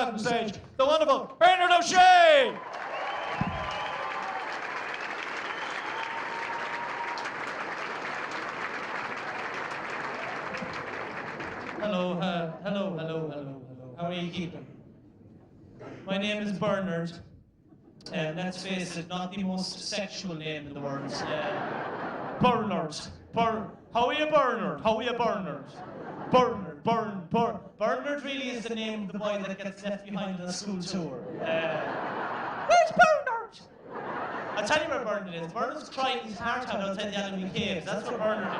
on stage, the wonderful Bernard O'Shea! Hello. How are you keeping? My name is Bernard, and let's face it, not the most sexual name in the world. Bernard. How are you, Bernard? Bernard really is the name of the boy that gets left behind on a school tour. Where's Bernard? I'll tell you where Bernard is. Bernard's crying his heart out outside the Alamy Caves. That's where Bernard is.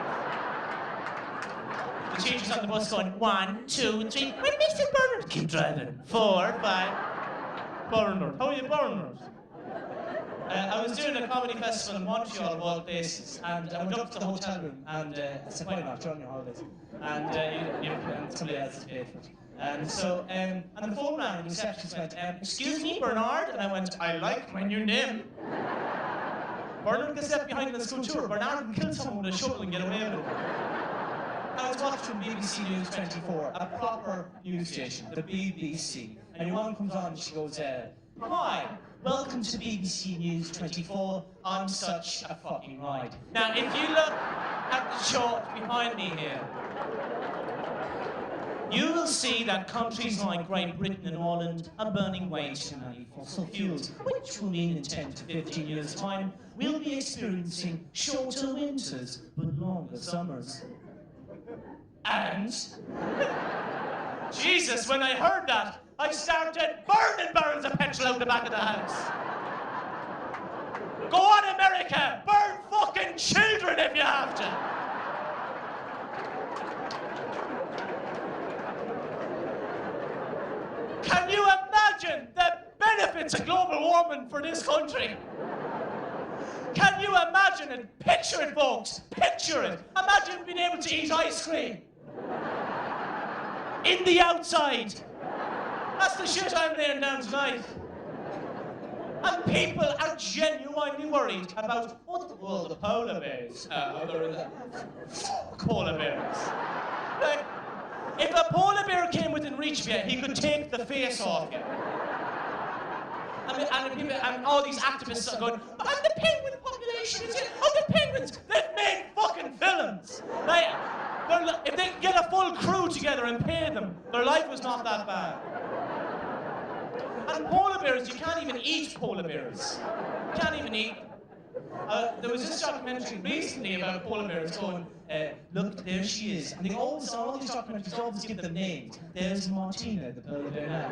The teacher's on the bus going, 1, 2, 3. We're missing Bernard. Keep driving. 4, 5. Bernard. How are you, Bernard? I was doing a comedy festival in Montreal, of all places, and I went up to the hotel room, and I said, why not, you're on your holidays, and somebody else has paid for it. And so, and the phone rang, and the receptionist went, excuse me, Bernard? And I went, I like my new name. Bernard gets left behind on the school tour. Bernard can kill someone with a shovel and get away with it. I was watching BBC News 24, a proper news station, the BBC, and your mum comes on and she goes, hi, welcome to BBC News 24, I'm such a fucking ride. Now, if you look at the shot behind me here, you will see that countries like Great Britain and Ireland are burning way too many fossil fuels, which will mean in 10 to 15 years' time, we'll be experiencing shorter winters, but longer summers. And Jesus, when I heard that, I started burning barrels of petrol out the back of the house. Go on, America! Burn fucking children if you have to! Can you imagine the benefits of global warming for this country? Can you imagine it? Picture it, folks. Picture it. Imagine being able to eat ice cream. In the outside. That's the shit I'm laying down tonight. And people are genuinely worried about, well, the polar bears. Fuck polar bears. Like, if a polar bear came within reach of you, he could take the face off you. And all these activists are going, and the penguin population is the penguins, they've made fucking villains. If they get a full crew together and pay them, their life was not that bad. And polar bears, you can't even eat polar bears. You can't even eat them. There was this documentary recently about polar bears going, look, there she is. And all these documentaries always give them names. There's Martina, the polar bear now.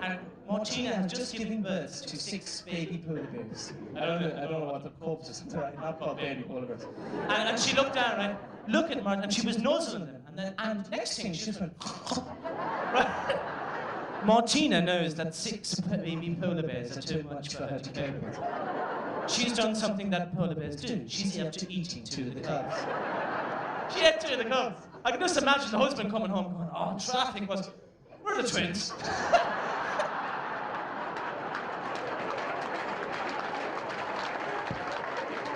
And Martina has just given birth to 6 baby polar bears. I don't know what the corpse is. Not called baby polar bears. And she looked down, right? Look at Martina, and she was nuzzling them. And next thing, she just went, right? Martina knows that 6 baby polar bears are too much for her to cope with. She's done something that polar bears do. She's up to eating 2 of the cubs. She ate 2 of the cubs. I can just imagine the husband coming home going, oh, traffic was... We're the twins.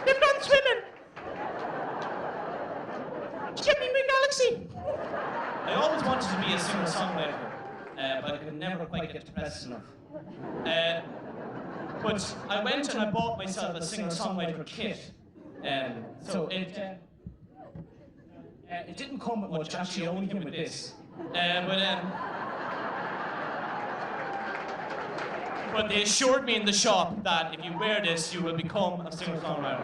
They've gone swimming. Give me my galaxy. I always wanted to be a singer-songwriter, but I could never quite get depressed enough. But I went and I bought myself a singer-songwriter kit. So it didn't come with much, actually, it only came with this. But they assured me in the shop that if you wear this, you will become a singer-songwriter.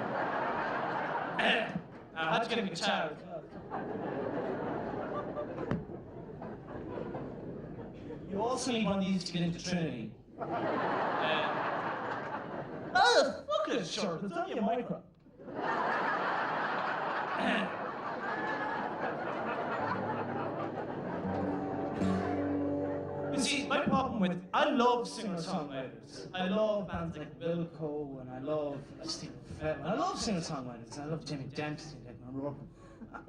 I had to get a guitar as well. You also need one of these to get into Trinity. Oh, fuck it, sure, it's only a micro. You see, my problem with, I love singer-songwriters. I love bands like Wilco, and I love Steve Fett, I love singer-songwriters, I love Jimmy Dempsey,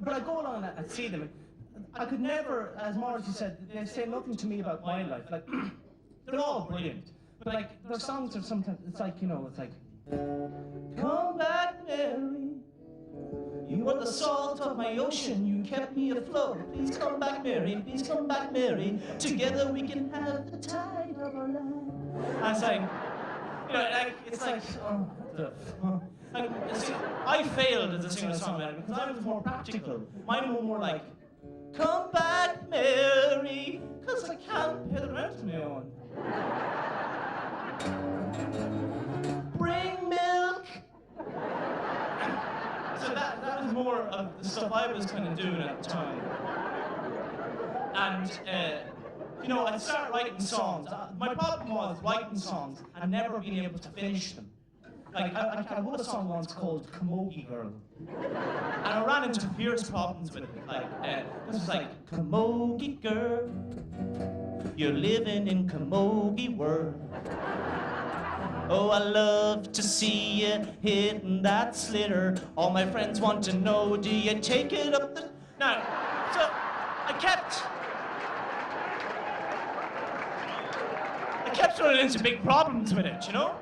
but I go along and see them, and I could never, as Morrissey said, they say nothing to me about my life. Like, they're all brilliant, but like, their songs are sometimes, it's like, you know, it's like, come back, Mary, You were the salt of my ocean, you kept me afloat. Please come back, Mary, please come back, Mary. Together we can have the tide of our life. And it's like, you know, like, it's like, oh, what the fuck? Like, see, I failed as a singer-songwriter because I was more practical. Mine were more like, come back, Mary, because I can't pay the rent on my own. Bring milk. So that was more of the stuff I was kind of doing at the time. And, you know, I'd start writing songs. My problem was writing songs and never being able to finish them. Like, I wrote a song once called Camogie Girl. And I ran into fierce problems with it. Like, this was like, Camogie Girl, you're living in Camogie world. Oh, I love to see you hitting that slitter. All my friends want to know, do you take it up the... Now, so I kept running into big problems with it, you know?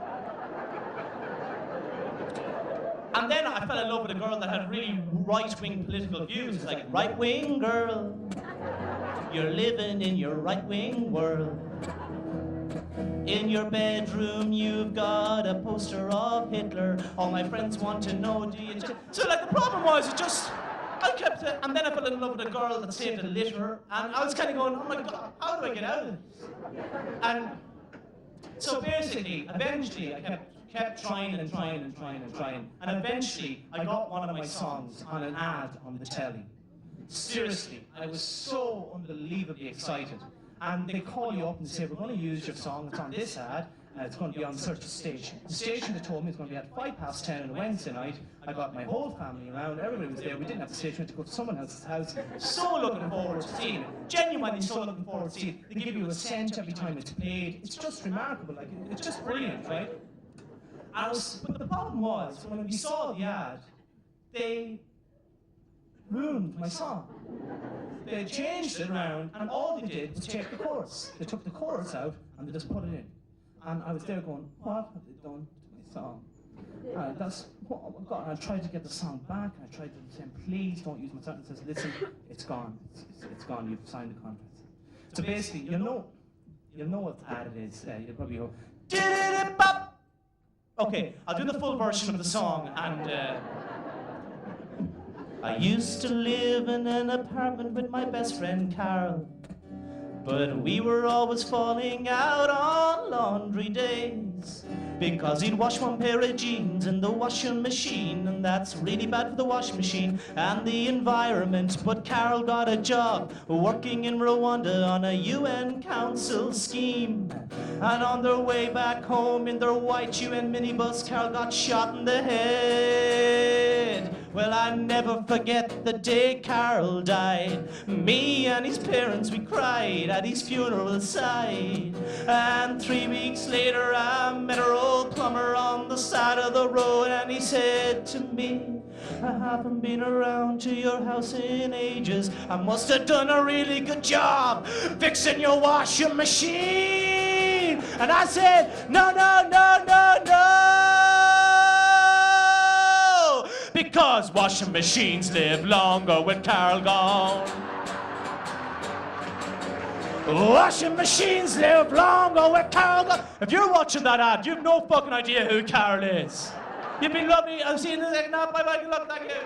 And then I fell in love with a girl that had really right-wing political views. Like, right-wing girl, you're living in your right-wing world. In your bedroom, you've got a poster of Hitler. All my friends want to know, do you... So, like, the problem was, I kept it, and then I fell in love with a girl that saved a litter, and I was kind of going, oh my God, how do I get out of this? And so basically, eventually, I kept trying and trying and trying and trying, and eventually, I got one of my songs on an ad on the telly. Seriously, I was so unbelievably excited. And they call you up and say, we're going to use your song, it's on this ad, and it's going to be on such a station. The station they told me it's going to be at 10:05 on a Wednesday night. I got my whole family around, everybody was there, we didn't have the station, we had to go to someone else's house. So looking forward to seeing it, genuinely so looking forward to seeing it. They give you a cent every time it's played, it's just remarkable, like, it's just brilliant, right? But the problem was, when we saw the ad, they ruined my song. They changed it around, and all they did was take the chorus. They took the chorus out, and they just put it in. And I was there going, what have they done to my song? That's what I've got. And I tried to get the song back, and I tried to say, please don't use my song. And says, listen, it's gone. It's gone. You've signed the contract. So basically, you'll know what ad it is. You'll probably go, did-it-bop. Okay, I'll do the full version of the song, and I used to live in an apartment with my best friend Carol, but we were always falling out on laundry days because he'd wash one pair of jeans in the washing machine, and that's really bad for the washing machine and the environment. But Carol got a job working in Rwanda on a UN Council scheme, and on their way back home in their white UN minibus, Carol got shot in the head. Well, I never forget the day Carol died. Me and his parents, we cried at his funeral side. And 3 weeks later, I met our old plumber on the side of the road, and he said to me, I haven't been around to your house in ages. I must have done a really good job fixing your washing machine. And I said, no, no, no, no, no. Because washing machines live longer with Carol gone. Washing machines live longer with Carol gone. If you're watching that ad, you have no fucking idea who Carol is. You've been lovely. I've seen this. Bye bye. Good luck. Thank you.